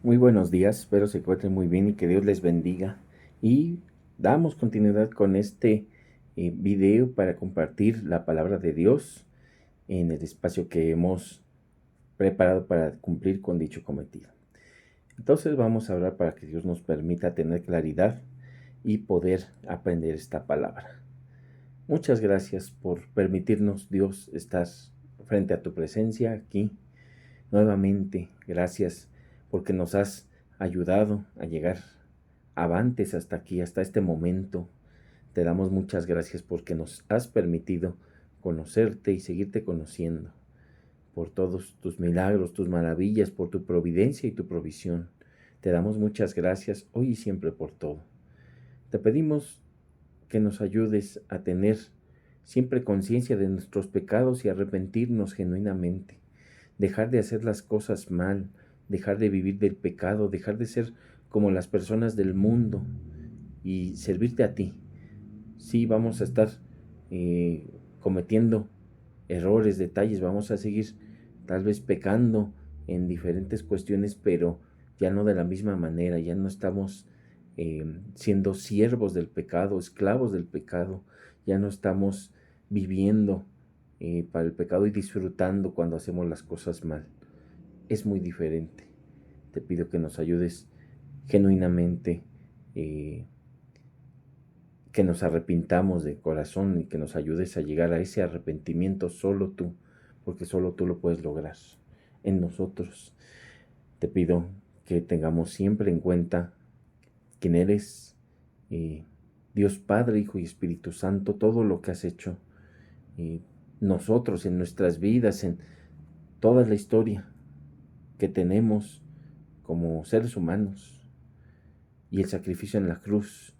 Muy buenos días, espero se encuentren muy bien y que Dios les bendiga. Y damos continuidad con este video para compartir la palabra de Dios en el espacio que hemos preparado para cumplir con dicho cometido. Entonces vamos a orar para que Dios nos permita tener claridad y poder aprender esta palabra. Muchas gracias por permitirnos, Dios, estar frente a tu presencia aquí nuevamente. Gracias porque nos has ayudado a llegar avantes hasta aquí, hasta este momento. Te damos muchas gracias porque nos has permitido conocerte y seguirte conociendo, por todos tus milagros, tus maravillas, por tu providencia y tu provisión. Te damos muchas gracias hoy y siempre por todo. Te pedimos que nos ayudes a tener siempre conciencia de nuestros pecados y arrepentirnos genuinamente, dejar de hacer las cosas mal, dejar de vivir del pecado, dejar de ser como las personas del mundo y servirte a ti. Sí, vamos a estar eh, cometiendo errores, detalles, vamos a seguir tal vez pecando en diferentes cuestiones, pero ya no de la misma manera, ya no estamos siendo siervos del pecado, esclavos del pecado, ya no estamos viviendo para el pecado y disfrutando cuando hacemos las cosas mal. Es muy diferente. Te pido que nos ayudes genuinamente, eh, que nos arrepintamos de corazón y que nos ayudes a llegar a ese arrepentimiento solo tú, porque solo tú lo puedes lograr en nosotros. Te pido que tengamos siempre en cuenta quién eres, eh, Dios Padre, Hijo y Espíritu Santo, todo lo que has hecho, nosotros en nuestras vidas, en toda la historia que tenemos como seres humanos, y el sacrificio en la cruz,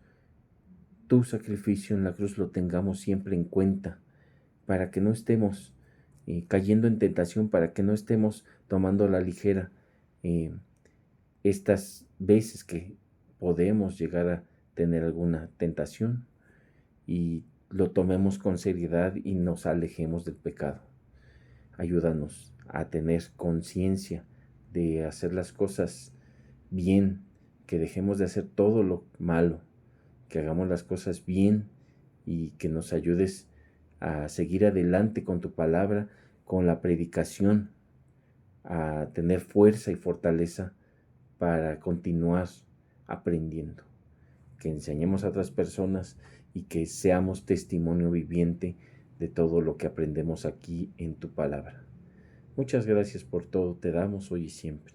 tu sacrificio en la cruz lo tengamos siempre en cuenta, para que no estemos cayendo en tentación, para que no estemos tomando a la ligera eh, estas veces que podemos llegar a tener alguna tentación y lo tomemos con seriedad y nos alejemos del pecado. Ayúdanos a tener conciencia de hacer las cosas bien, que dejemos de hacer todo lo malo, que hagamos las cosas bien y que nos ayudes a seguir adelante con tu palabra, con la predicación, a tener fuerza y fortaleza para continuar aprendiendo, que enseñemos a otras personas y que seamos testimonio viviente de todo lo que aprendemos aquí en tu palabra. Muchas gracias por todo, te damos hoy y siempre.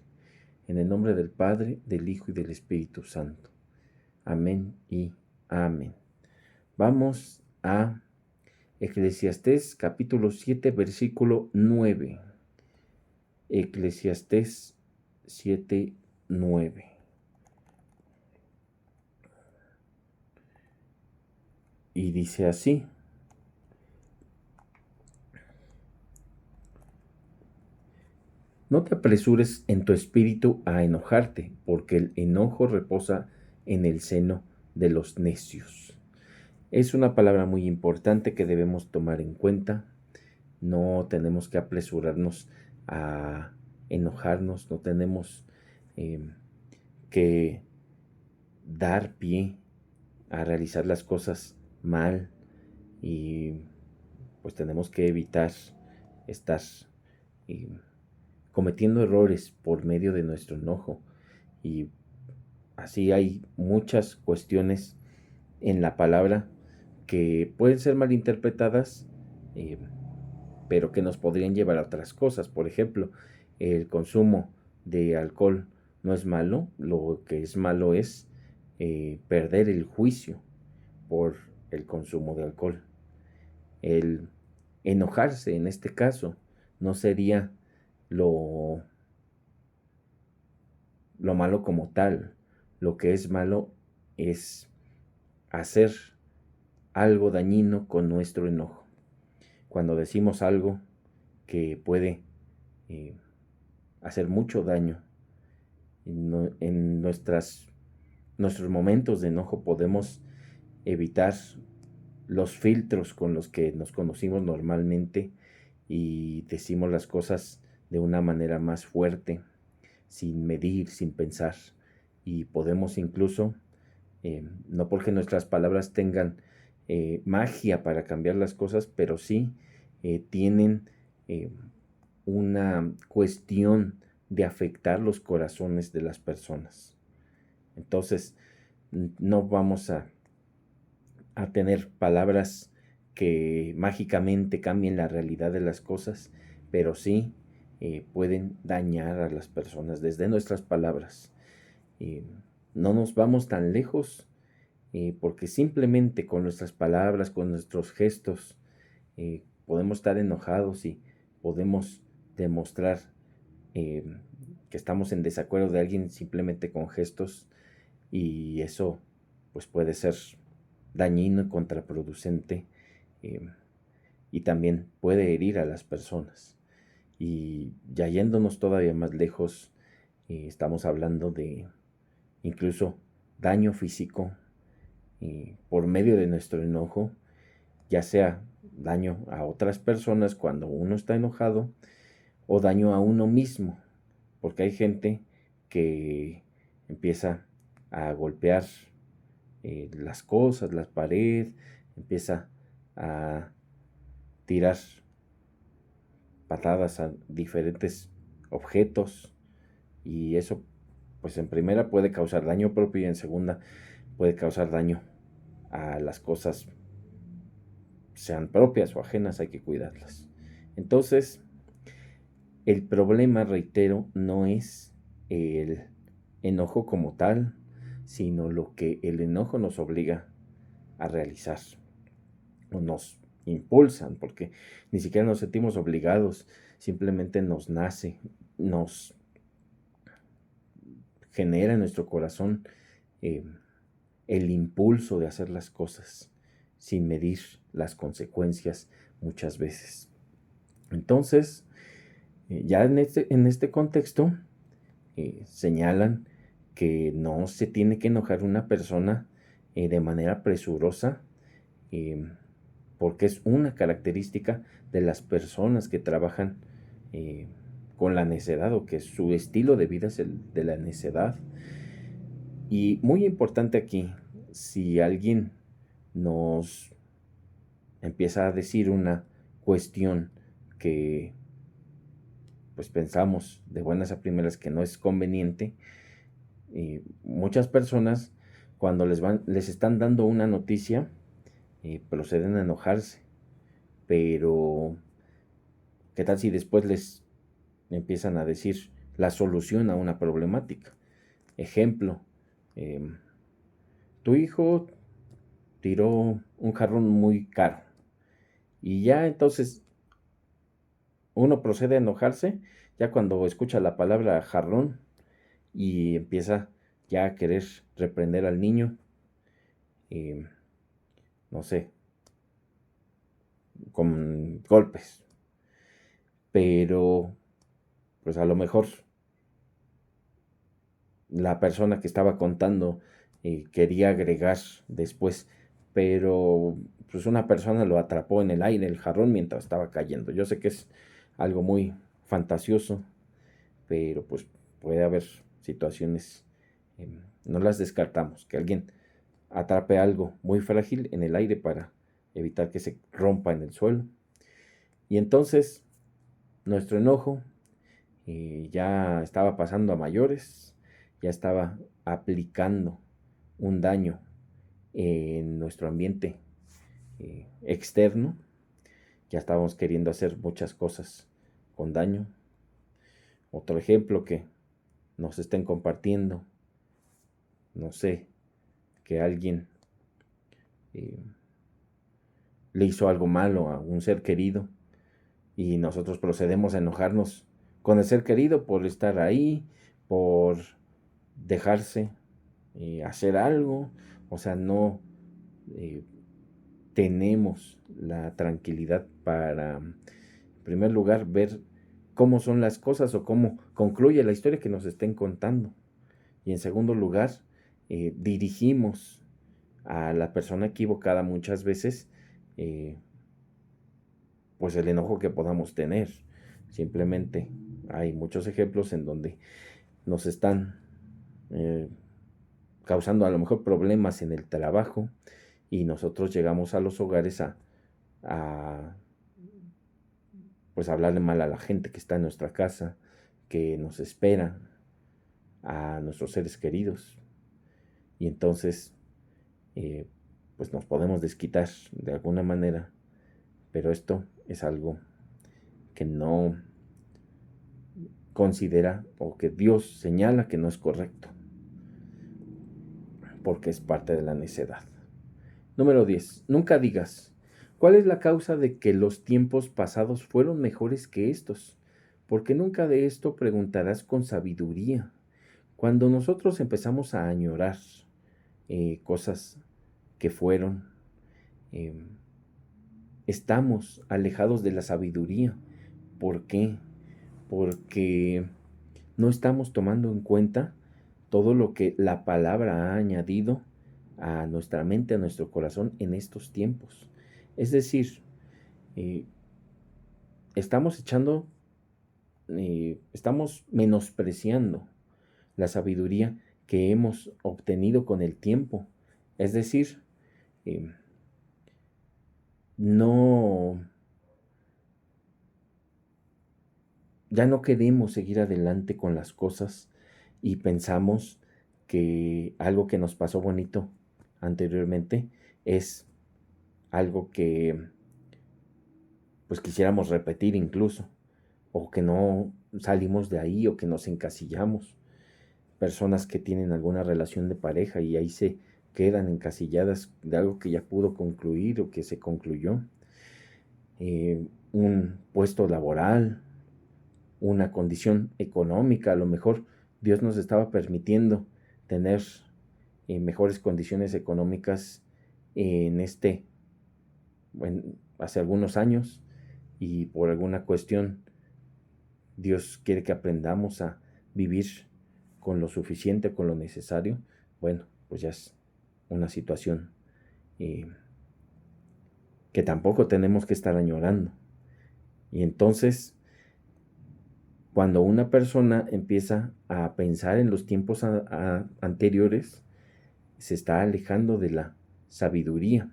En el nombre del Padre, del Hijo y del Espíritu Santo. Amén y amén. Vamos a Eclesiastés capítulo 7, versículo 9. Eclesiastés 7, 9. Y dice así: no te apresures en tu espíritu a enojarte, porque el enojo reposa en el seno de los necios. Es una palabra muy importante que debemos tomar en cuenta. No tenemos que apresurarnos a enojarnos, no tenemos eh, que dar pie a realizar las cosas mal y pues tenemos que evitar estar eh, cometiendo errores por medio de nuestro enojo. Y así hay muchas cuestiones en la palabra que pueden ser malinterpretadas, eh, pero que nos podrían llevar a otras cosas. Por ejemplo, el consumo de alcohol no es malo, lo que es malo es perder el juicio por el consumo de alcohol. El enojarse en este caso no sería lo, lo malo como tal. Lo que es malo es hacer algo dañino con nuestro enojo. Cuando decimos algo que puede eh, hacer mucho daño en nuestros momentos de enojo, podemos evitar los filtros con los que nos conocimos normalmente y decimos las cosas de una manera más fuerte, sin medir, sin pensar. Y podemos incluso, no porque nuestras palabras tengan magia para cambiar las cosas, pero sí tienen eh, una cuestión de afectar los corazones de las personas. Entonces, no vamos a tener palabras que mágicamente cambien la realidad de las cosas, pero sí pueden dañar a las personas desde nuestras palabras. Eh, no nos vamos tan lejos porque simplemente con nuestras palabras, con nuestros gestos, podemos estar enojados y podemos demostrar eh, que estamos en desacuerdo de alguien simplemente con gestos, y eso pues puede ser dañino y contraproducente, eh, y también puede herir a las personas. Y ya yéndonos todavía más lejos, estamos hablando de incluso daño físico por medio de nuestro enojo, ya sea daño a otras personas cuando uno está enojado o daño a uno mismo, porque hay gente que empieza a golpear las cosas, las paredes, empieza a tirar patadas a diferentes objetos, y eso pues en primera puede causar daño propio y en segunda puede causar daño a las cosas, sean propias o ajenas, hay que cuidarlas. Entonces, el problema, reitero, no es el enojo como tal, sino lo que el enojo nos obliga a realizar o nos impulsan, porque ni siquiera nos sentimos obligados, simplemente nos nace, nos genera en nuestro corazón eh, el impulso de hacer las cosas sin medir las consecuencias muchas veces. Entonces, ya en este contexto, señalan que no se tiene que enojar una persona de manera presurosa, porque es una característica de las personas que trabajan con la necedad, o que su estilo de vida es el de la necedad. Y muy importante aquí, si alguien nos empieza a decir una cuestión que pues pensamos de buenas a primeras que no es conveniente, muchas personas cuando les están dando una noticia proceden a enojarse, pero ¿qué tal si después les empiezan a decir la solución a una problemática? Ejemplo, em, tu hijo tiró un jarrón muy caro, y ya entonces uno procede a enojarse ya cuando escucha la palabra jarrón y empieza ya a querer reprender al niño, eh, no sé, con golpes. Pero pues a lo mejor la persona que estaba contando quería agregar después, pero pues una persona lo atrapó en el aire, el jarrón, mientras estaba cayendo. Yo sé que es algo muy fantasioso, pero pues puede haber situaciones, no las descartamos, que alguien atrape algo muy frágil en el aire para evitar que se rompa en el suelo. Y entonces nuestro enojo ya estaba pasando a mayores, ya estaba aplicando un daño en nuestro ambiente externo, ya estábamos queriendo hacer muchas cosas con daño. Otro ejemplo, que nos estén compartiendo, no sé, que alguien eh, le hizo algo malo a un ser querido y nosotros procedemos a enojarnos con el ser querido por estar ahí, por dejarse hacer algo. O sea, no eh, tenemos la tranquilidad para, en primer lugar, ver cómo son las cosas o cómo concluye la historia que nos estén contando. Y en segundo lugar, dirigimos a la persona equivocada muchas veces pues el enojo que podamos tener. Simplemente hay muchos ejemplos en donde nos están causando a lo mejor problemas en el trabajo y nosotros llegamos a los hogares a pues hablarle mal a la gente que está en nuestra casa, que nos espera, a nuestros seres queridos. Y entonces, pues nos podemos desquitar de alguna manera, pero esto es algo que no considera o que Dios señala que no es correcto, porque es parte de la necedad. Número 10. Nunca digas, ¿cuál es la causa de que los tiempos pasados fueron mejores que estos? Porque nunca de esto preguntarás con sabiduría. Cuando nosotros empezamos a añorar cosas que fueron, eh, estamos alejados de la sabiduría. ¿Por qué? Porque no estamos tomando en cuenta todo lo que la palabra ha añadido a nuestra mente, a nuestro corazón en estos tiempos. Es decir, eh, estamos estamos menospreciando la sabiduría que hemos obtenido con el tiempo. Es decir, eh, no, ya no queremos seguir adelante con las cosas y pensamos que algo que nos pasó bonito anteriormente es algo que pues quisiéramos repetir incluso, o que no salimos de ahí, o que nos encasillamos. Personas que tienen alguna relación de pareja y ahí se quedan encasilladas de algo que ya pudo concluir o que se concluyó. Un puesto laboral, una condición económica, a lo mejor Dios nos estaba permitiendo tener mejores condiciones económicas en hace algunos años, y por alguna cuestión Dios quiere que aprendamos a vivir con lo suficiente, con lo necesario. Bueno, pues ya es una situación que tampoco tenemos que estar añorando. Y entonces, cuando una persona empieza a pensar en los tiempos anteriores, se está alejando de la sabiduría.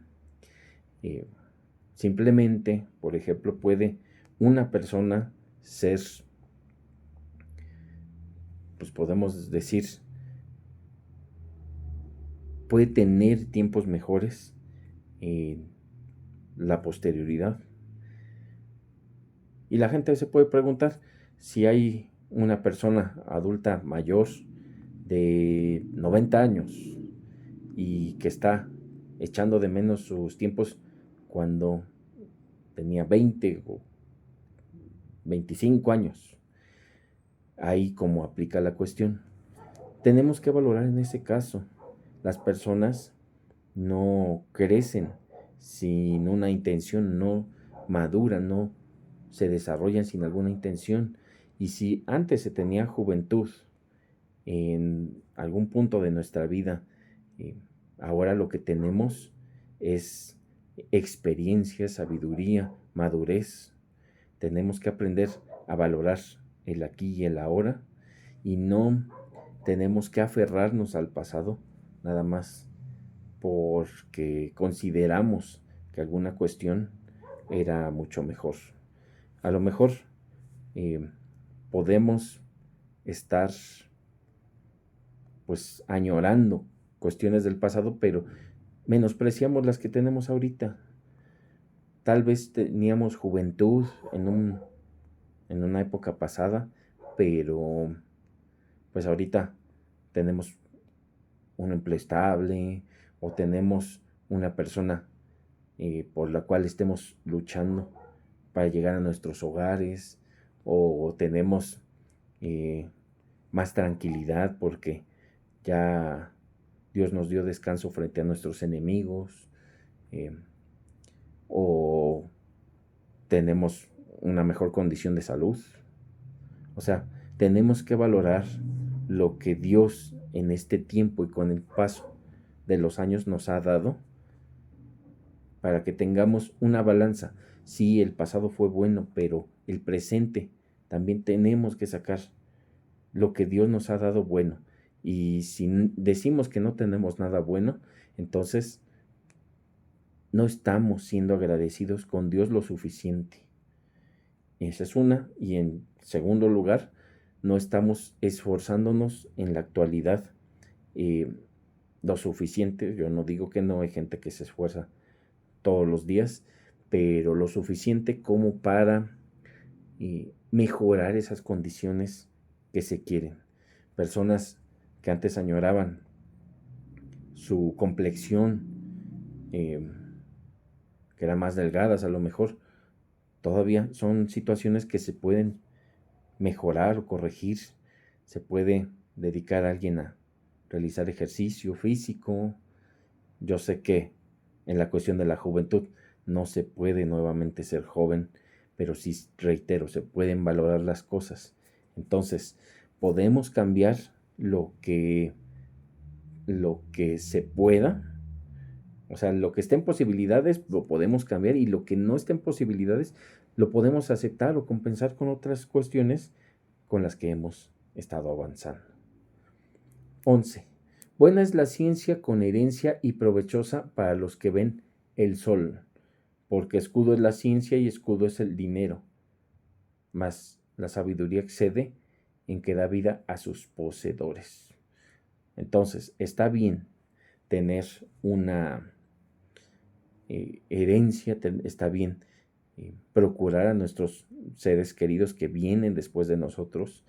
Simplemente, por ejemplo, puede una persona ser, pues podemos decir, puede tener tiempos mejores en la posterioridad. Y la gente se puede preguntar si hay una persona adulta mayor de 90 años y que está echando de menos sus tiempos cuando tenía 20 o 25 años. Ahí como aplica la cuestión. Tenemos que valorar en ese caso. Las personas no crecen sin una intención, no maduran, no se desarrollan sin alguna intención. Y si antes se tenía juventud en algún punto de nuestra vida, ahora lo que tenemos es experiencia, sabiduría, madurez. Tenemos que aprender a valorar el aquí y el ahora, y no tenemos que aferrarnos al pasado nada más porque consideramos que alguna cuestión era mucho mejor. A lo mejor podemos estar pues añorando cuestiones del pasado, pero menospreciamos las que tenemos ahorita. Tal vez teníamos juventud en una época pasada, pero pues ahorita tenemos un empleo estable, o tenemos una persona por la cual estemos luchando para llegar a nuestros hogares, o tenemos más tranquilidad porque ya Dios nos dio descanso frente a nuestros enemigos, o tenemos una mejor condición de salud. O sea, tenemos que valorar lo que Dios en este tiempo y con el paso de los años nos ha dado, para que tengamos una balanza. Sí, el pasado fue bueno, pero el presente también tenemos que sacar lo que Dios nos ha dado bueno. Y si decimos que no tenemos nada bueno, entonces no estamos siendo agradecidos con Dios lo suficiente. Esa es una. Y en segundo lugar, no estamos esforzándonos en la actualidad lo suficiente. Yo no digo que no, hay gente que se esfuerza todos los días, pero lo suficiente como para mejorar esas condiciones que se quieren. Personas que antes añoraban su complexión, eh, que eran más delgadas a lo mejor, todavía son situaciones que se pueden mejorar o corregir. Se puede dedicar a alguien a realizar ejercicio físico. Yo sé que en la cuestión de la juventud no se puede nuevamente ser joven, pero sí, reitero, se pueden valorar las cosas. Entonces, podemos cambiar lo que se pueda, o sea, lo que esté en posibilidades lo podemos cambiar, y lo que no esté en posibilidades lo podemos aceptar o compensar con otras cuestiones con las que hemos estado avanzando. 11. Buena es la ciencia con herencia y provechosa para los que ven el sol, porque escudo es la ciencia y escudo es el dinero, mas la sabiduría excede en que da vida a sus poseedores. Entonces, está bien tener una herencia, está bien procurar a nuestros seres queridos que vienen después de nosotros,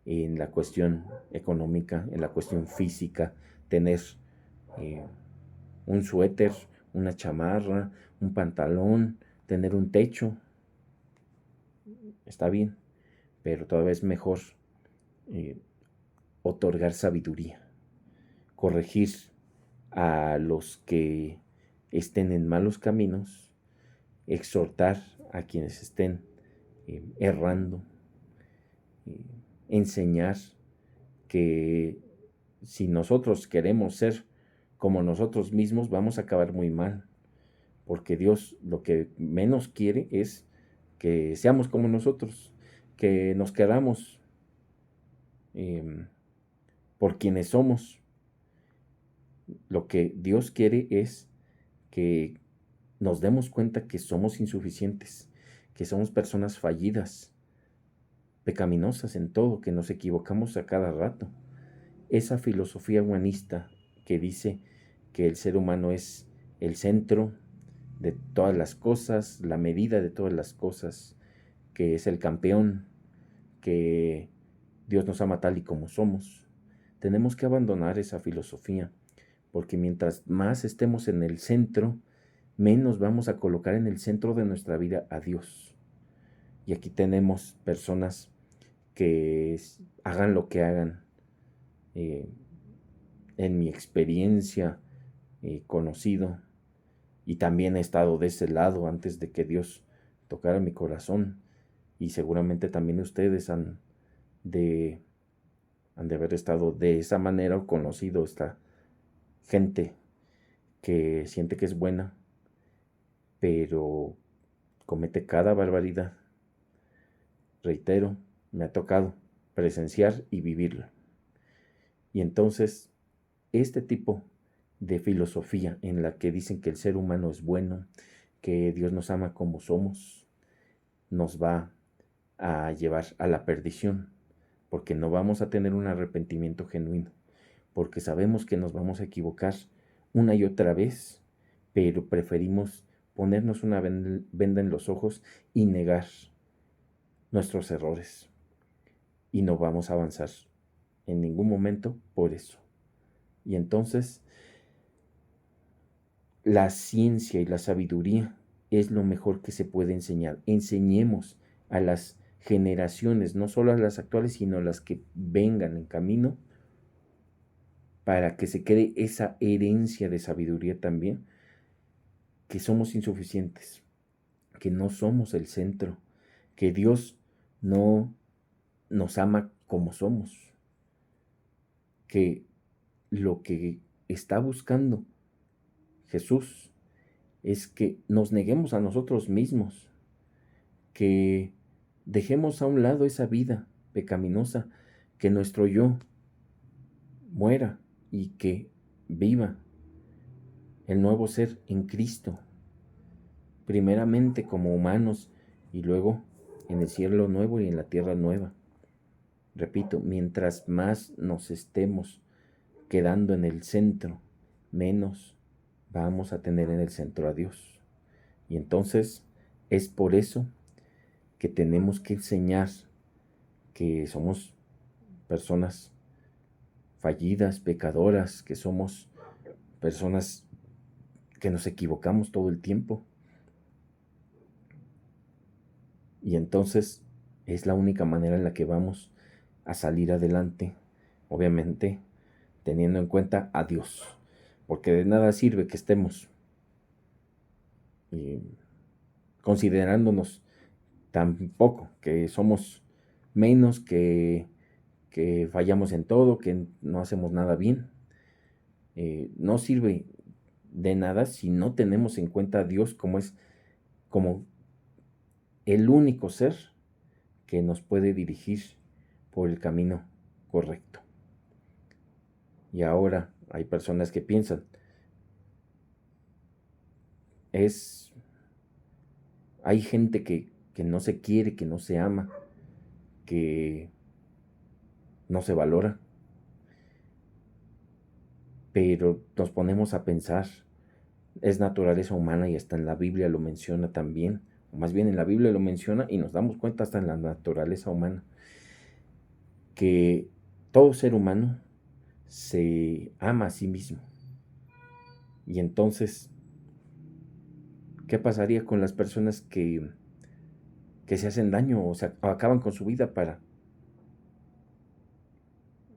en la cuestión económica, en la cuestión física, tener eh, un suéter, una chamarra, un pantalón, tener un techo, está bien, pero todavía es mejor eh, otorgar sabiduría, corregir a los que estén en malos caminos, exhortar a quienes estén errando, eh, enseñar que si nosotros queremos ser como nosotros mismos, vamos a acabar muy mal, porque Dios lo que menos quiere es que seamos como nosotros, que nos queramos por quienes somos. Lo que Dios quiere es que nos demos cuenta que somos insuficientes, que somos personas fallidas, pecaminosas en todo, que nos equivocamos a cada rato. Esa filosofía humanista que dice que el ser humano es el centro de todas las cosas, la medida de todas las cosas, que es el campeón, que Dios nos ama tal y como somos. Tenemos que abandonar esa filosofía, porque mientras más estemos en el centro, menos vamos a colocar en el centro de nuestra vida a Dios. Y aquí tenemos personas que hagan lo que hagan. En mi experiencia conocido, y también he estado de ese lado antes de que Dios tocara mi corazón, y seguramente también ustedes de, han de haber estado de esa manera o conocido esta gente que siente que es buena, pero comete cada barbaridad. Reitero, me ha tocado presenciar y vivirlo. Y entonces, este tipo de filosofía en la que dicen que el ser humano es bueno, que Dios nos ama como somos, nos va a llevar a la perdición, porque no vamos a tener un arrepentimiento genuino, porque sabemos que nos vamos a equivocar una y otra vez, pero preferimos ponernos una venda en los ojos y negar nuestros errores, y no vamos a avanzar en ningún momento por eso. Y entonces, la ciencia y la sabiduría es lo mejor que se puede enseñar. Enseñemos a las generaciones, no solo a las actuales, sino a las que vengan en camino, para que se quede esa herencia de sabiduría también, que somos insuficientes, que no somos el centro, que Dios no nos ama como somos, que lo que está buscando Jesús es que nos neguemos a nosotros mismos, que dejemos a un lado esa vida pecaminosa, que nuestro yo muera y que viva el nuevo ser en Cristo, primeramente como humanos y luego en el cielo nuevo y en la tierra nueva. Repito, mientras más nos estemos quedando en el centro, menos vamos a tener en el centro a Dios. Y entonces es por eso que tenemos que enseñar que somos personas fallidas, pecadoras, que somos personas que nos equivocamos todo el tiempo. Y entonces es la única manera en la que vamos a salir adelante, obviamente teniendo en cuenta a Dios, porque de nada sirve que estemos considerándonos tan poco, que somos menos, que fallamos en todo, que no hacemos nada bien. No sirve de nada si no tenemos en cuenta a Dios como el único ser que nos puede dirigir por el camino correcto. Y ahora hay personas que piensan, hay gente que no se quiere, que no se ama, que no se valora. Pero nos ponemos a pensar, es naturaleza humana y hasta en la Biblia lo menciona también, o más bien en la Biblia lo menciona y nos damos cuenta hasta en la naturaleza humana, que todo ser humano se ama a sí mismo. Y entonces, ¿qué pasaría con las personas que se hacen daño o acaban con su vida para?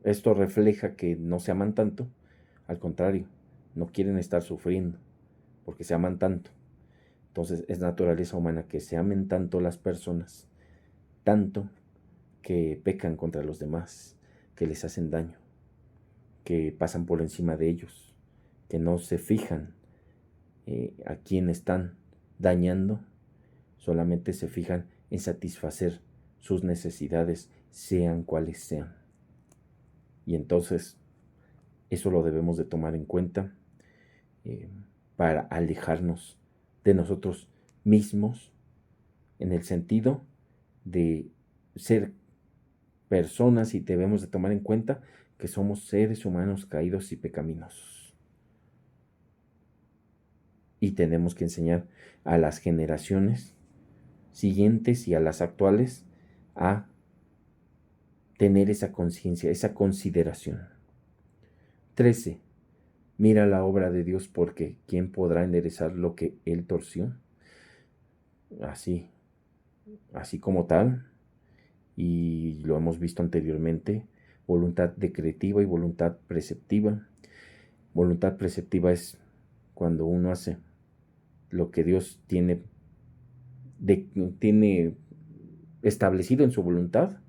Esto refleja que no se aman tanto, al contrario, no quieren estar sufriendo porque se aman tanto. Entonces es naturaleza humana que se amen tanto las personas, tanto que pecan contra los demás, que les hacen daño, que pasan por encima de ellos, que no se fijan a quién están dañando, solamente se fijan en satisfacer sus necesidades, sean cuales sean. Y entonces eso lo debemos de tomar en cuenta para alejarnos de nosotros mismos en el sentido de ser personas y debemos de tomar en cuenta que somos seres humanos caídos y pecaminosos. Y tenemos que enseñar a las generaciones siguientes y a las actuales a tener esa conciencia, esa consideración. 13. Mira la obra de Dios porque ¿quién podrá enderezar lo que Él torció? Así como tal, y lo hemos visto anteriormente, voluntad decretiva y voluntad preceptiva. Voluntad preceptiva es cuando uno hace lo que Dios tiene establecido en su voluntad,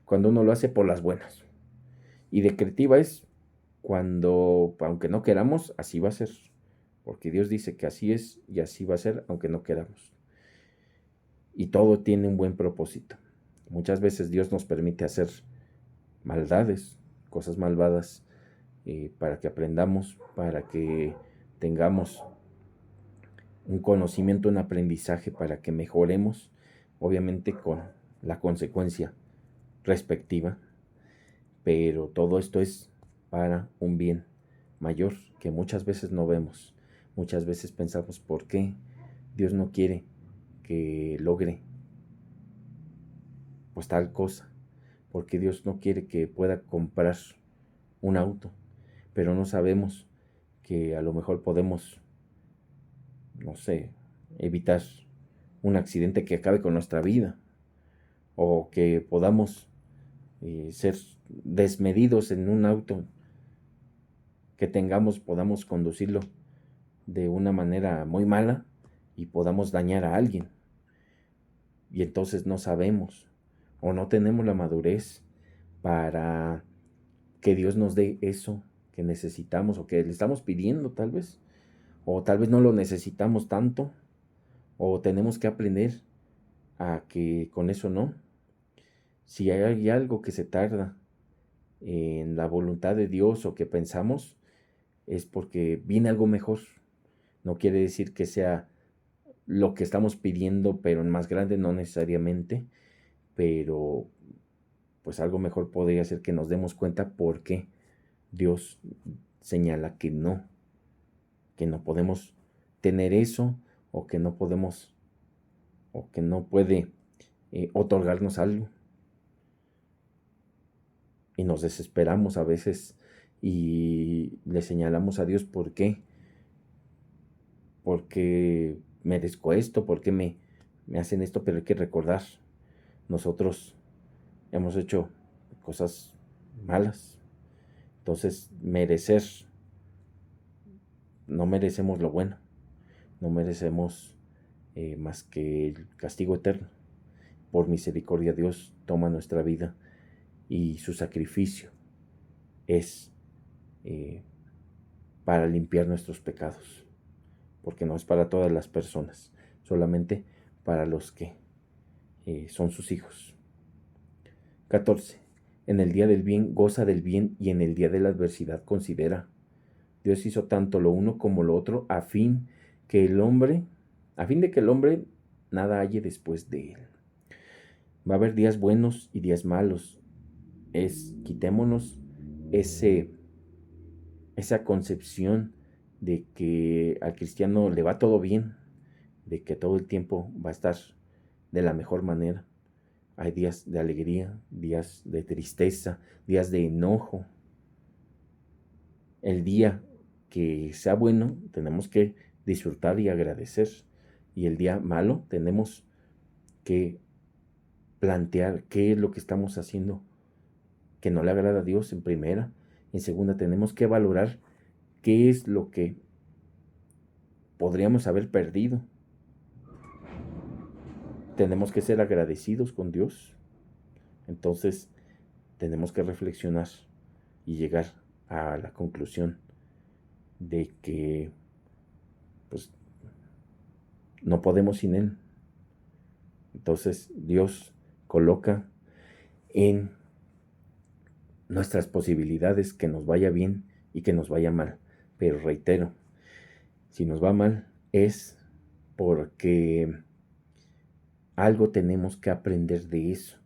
cuando uno lo hace por las buenas. Y decretiva es cuando, aunque no queramos, así va a ser, porque Dios dice que así es y así va a ser, aunque no queramos. Y todo tiene un buen propósito. Muchas veces Dios nos permite hacer maldades, cosas malvadas, para que aprendamos, para que tengamos un conocimiento, un aprendizaje, para que mejoremos, obviamente con la consecuencia respectiva, pero todo esto es para un bien mayor que muchas veces no vemos. Muchas veces pensamos, ¿por qué Dios no quiere que logre pues tal cosa? Porque Dios no quiere que pueda comprar un auto, pero no sabemos que a lo mejor podemos, no sé, evitar un accidente que acabe con nuestra vida, o que podamos ser desmedidos en un auto que podamos conducirlo de una manera muy mala y podamos dañar a alguien. Y entonces no sabemos o no tenemos la madurez para que Dios nos dé eso que necesitamos o que le estamos pidiendo tal vez. O tal vez no lo necesitamos tanto, o tenemos que aprender a que con eso no. Si hay algo que se tarda en la voluntad de Dios o que pensamos, es porque viene algo mejor. No quiere decir que sea lo que estamos pidiendo, pero en más grande, no necesariamente, pero pues algo mejor podría ser que nos demos cuenta por qué Dios señala que no podemos tener eso, o que no podemos, o que no puede otorgarnos algo. Y nos desesperamos a veces y le señalamos a Dios por qué, porque merezco esto, por qué me hacen esto, pero hay que recordar, nosotros hemos hecho cosas malas, entonces no merecemos lo bueno, no merecemos más que el castigo eterno. Por misericordia Dios toma nuestra vida y su sacrificio es eh, para limpiar nuestros pecados, porque no es para todas las personas, solamente para los que son sus hijos. 14. En el día del bien goza del bien, y en el día de la adversidad considera. Dios hizo tanto lo uno como lo otro a fin de que el hombre nada halle después de él. Va a haber días buenos y días malos. Quitémonos esa concepción de que al cristiano le va todo bien, de que todo el tiempo va a estar de la mejor manera. Hay días de alegría, días de tristeza, días de enojo. El día que sea bueno tenemos que disfrutar y agradecer. Y el día malo tenemos que plantear qué es lo que estamos haciendo que no le agrada a Dios en primera. En segunda, tenemos que valorar qué es lo que podríamos haber perdido. Tenemos que ser agradecidos con Dios. Entonces, tenemos que reflexionar y llegar a la conclusión de que pues no podemos sin Él. Entonces, Dios coloca en nuestras posibilidades que nos vaya bien y que nos vaya mal. Pero reitero, si nos va mal es porque algo tenemos que aprender de eso.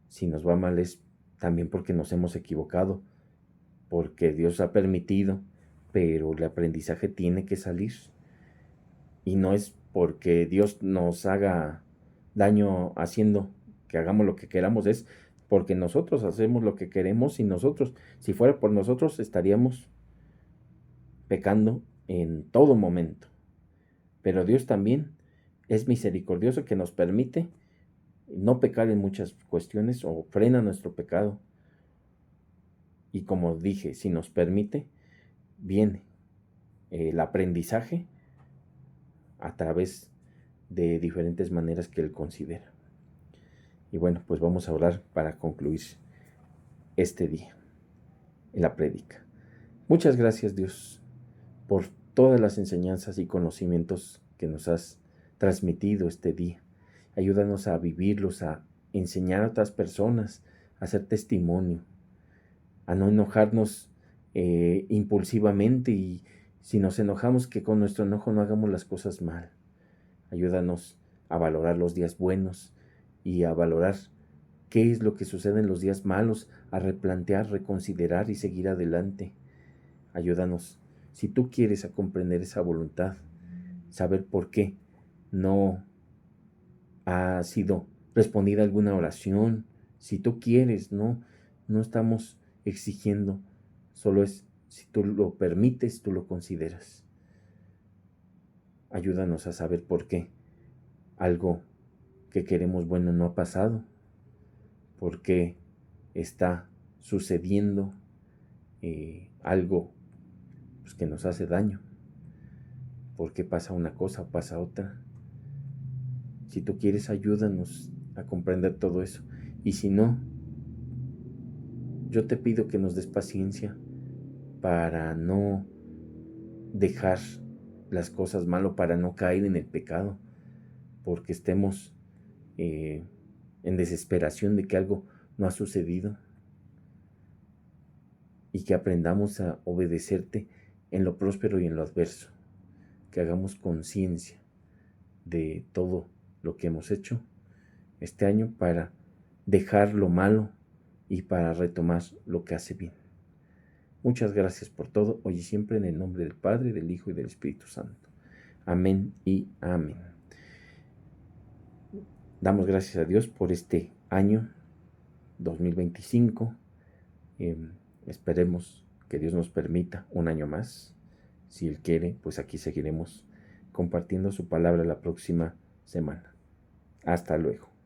Si nos va mal es también porque nos hemos equivocado, porque Dios ha permitido, pero el aprendizaje tiene que salir. Y no es porque Dios nos haga daño haciendo que hagamos lo que queramos, es porque nosotros hacemos lo que queremos, y nosotros, si fuera por nosotros, estaríamos pecando en todo momento. Pero Dios también es misericordioso, que nos permite no pecar en muchas cuestiones, o frena nuestro pecado. Y como dije, si nos permite, viene el aprendizaje a través de diferentes maneras que Él considera. Y bueno, pues vamos a orar para concluir este día en la prédica. Muchas gracias, Dios, por todas las enseñanzas y conocimientos que nos has transmitido este día. Ayúdanos a vivirlos, a enseñar a otras personas, a hacer testimonio, a no enojarnos impulsivamente, y si nos enojamos, que con nuestro enojo no hagamos las cosas mal. Ayúdanos a valorar los días buenos y a valorar qué es lo que sucede en los días malos, a replantear, reconsiderar y seguir adelante. Ayúdanos, si tú quieres, a comprender esa voluntad, saber por qué no ha sido respondida alguna oración. Si tú quieres, no estamos exigiendo, solo es si tú lo permites, tú lo consideras. Ayúdanos a saber por qué algo que queremos bueno no ha pasado, por qué está sucediendo algo pues, que nos hace daño, por qué pasa una cosa o pasa otra. Si tú quieres, ayúdanos a comprender todo eso. Y si no, yo te pido que nos des paciencia para no dejar las cosas mal, o para no caer en el pecado, porque estemos en desesperación de que algo no ha sucedido. y que aprendamos a obedecerte en lo próspero y en lo adverso, que hagamos conciencia de todo lo que hemos hecho este año para dejar lo malo y para retomar lo que hace bien. Muchas gracias por todo, hoy y siempre, en el nombre del Padre, del Hijo y del Espíritu Santo. Amén y amén. Damos gracias a Dios por este año 2025. Esperemos que Dios nos permita un año más. Si Él quiere, pues aquí seguiremos compartiendo su palabra la próxima semana. Hasta luego.